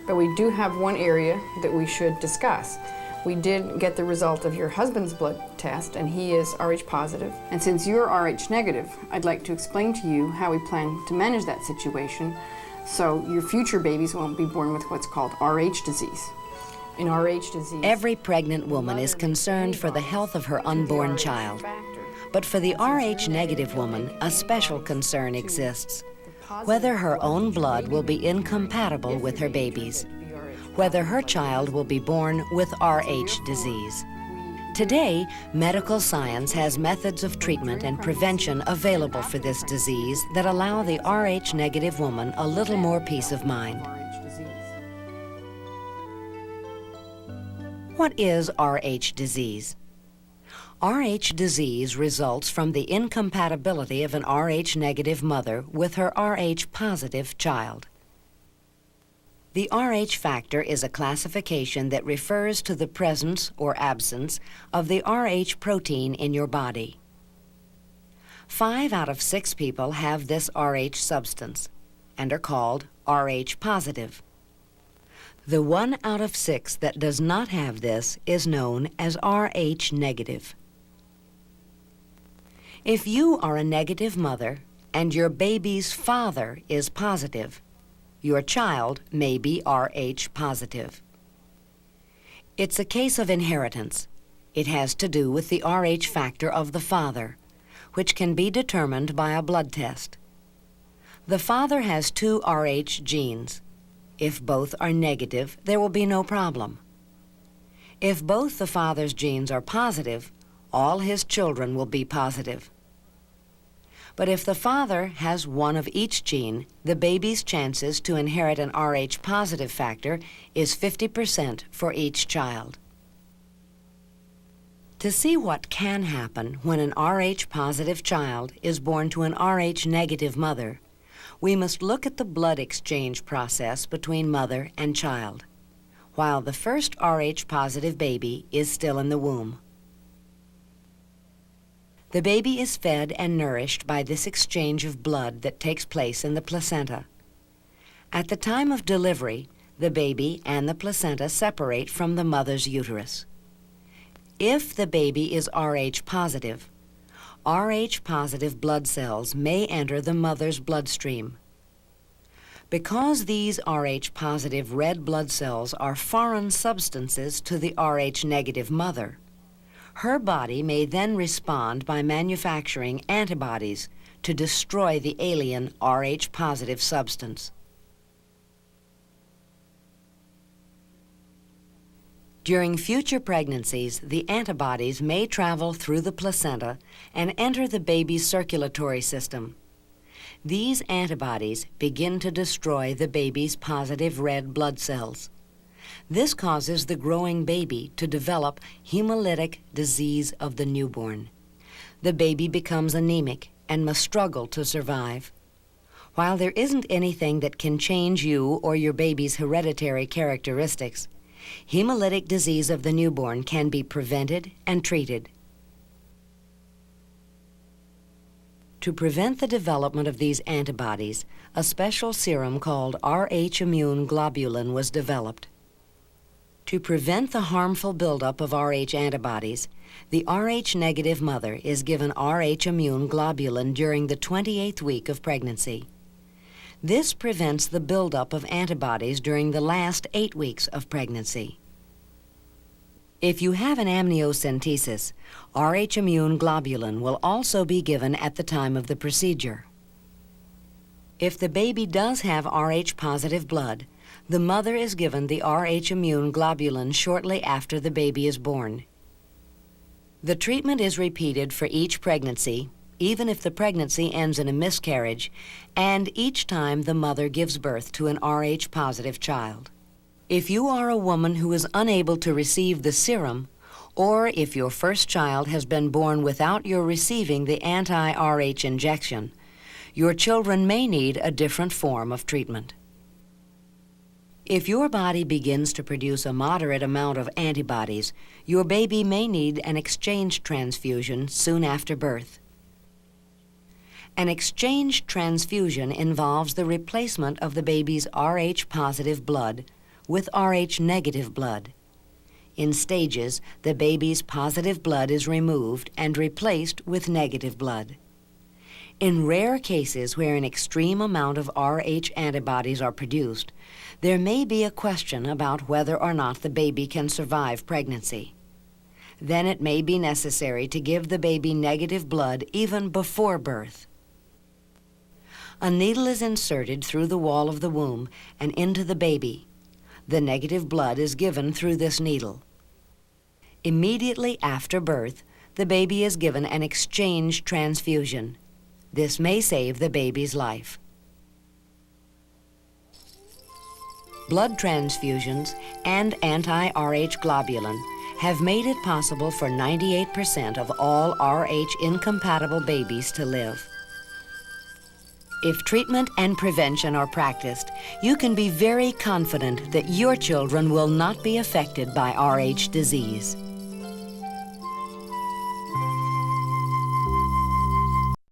But we do have one area that we should discuss. We did get the result of your husband's blood test, and he is Rh positive. And since you're Rh negative, I'd like to explain to you how we plan to manage that situation so your future babies won't be born with what's called Rh disease. In Rh disease, every pregnant woman is concerned for the health of her unborn child. But for the Rh negative woman, a special concern exists: whether her own blood will be incompatible with her baby's, whether her child will be born with Rh disease. Today, medical science has methods of treatment and prevention available for this disease that allow the Rh negative woman a little more peace of mind. What is Rh disease? Rh disease results from the incompatibility of an Rh negative mother with her Rh positive child. The Rh factor is a classification that refers to the presence or absence of the Rh protein in your body. 5 out of 6 people have this Rh substance and are called Rh positive. The 1 out of 6 that does not have this is known as Rh negative. If you are a negative mother and your baby's father is positive, your child may be Rh positive. It's a case of inheritance. It has to do with the Rh factor of the father, which can be determined by a blood test. The father has 2 Rh genes. If both are negative, there will be no problem. If both the father's genes are positive, all his children will be positive. But if the father has 1 of each gene, the baby's chances to inherit an Rh positive factor is 50% for each child. To see what can happen when an Rh positive child is born to an Rh negative mother, we must look at the blood exchange process between mother and child, while the first Rh positive baby is still in the womb. The baby is fed and nourished by this exchange of blood that takes place in the placenta. At the time of delivery, the baby and the placenta separate from the mother's uterus. If the baby is Rh positive, Rh positive blood cells may enter the mother's bloodstream. Because these Rh positive red blood cells are foreign substances to the Rh negative mother, her body may then respond by manufacturing antibodies to destroy the alien Rh positive substance. During future pregnancies, the antibodies may travel through the placenta and enter the baby's circulatory system. These antibodies begin to destroy the baby's positive red blood cells. This causes the growing baby to develop hemolytic disease of the newborn. The baby becomes anemic and must struggle to survive. While there isn't anything that can change you or your baby's hereditary characteristics, hemolytic disease of the newborn can be prevented and treated. To prevent the development of these antibodies, a special serum called Rh immune globulin was developed. To prevent the harmful buildup of Rh antibodies, the Rh negative mother is given Rh immune globulin during the 28th week of pregnancy. This prevents the buildup of antibodies during the last 8 weeks of pregnancy. If you have an amniocentesis, Rh immune globulin will also be given at the time of the procedure. If the baby does have Rh positive blood, the mother is given the Rh immune globulin shortly after the baby is born. The treatment is repeated for each pregnancy, even if the pregnancy ends in a miscarriage, and each time the mother gives birth to an Rh positive child. If you are a woman who is unable to receive the serum, or if your first child has been born without your receiving the anti-Rh injection, your children may need a different form of treatment. If your body begins to produce a moderate amount of antibodies, your baby may need an exchange transfusion soon after birth. An exchange transfusion involves the replacement of the baby's Rh positive blood with Rh-negative blood. In stages, the baby's positive blood is removed and replaced with negative blood. In rare cases where an extreme amount of Rh antibodies are produced, there may be a question about whether or not the baby can survive pregnancy. Then it may be necessary to give the baby negative blood even before birth. A needle is inserted through the wall of the womb and into the baby. The negative blood is given through this needle. Immediately after birth, the baby is given an exchange transfusion. This may save the baby's life. Blood transfusions and anti-Rh globulin have made it possible for 98% of all Rh-incompatible babies to live. If treatment and prevention are practiced, you can be very confident that your children will not be affected by Rh disease.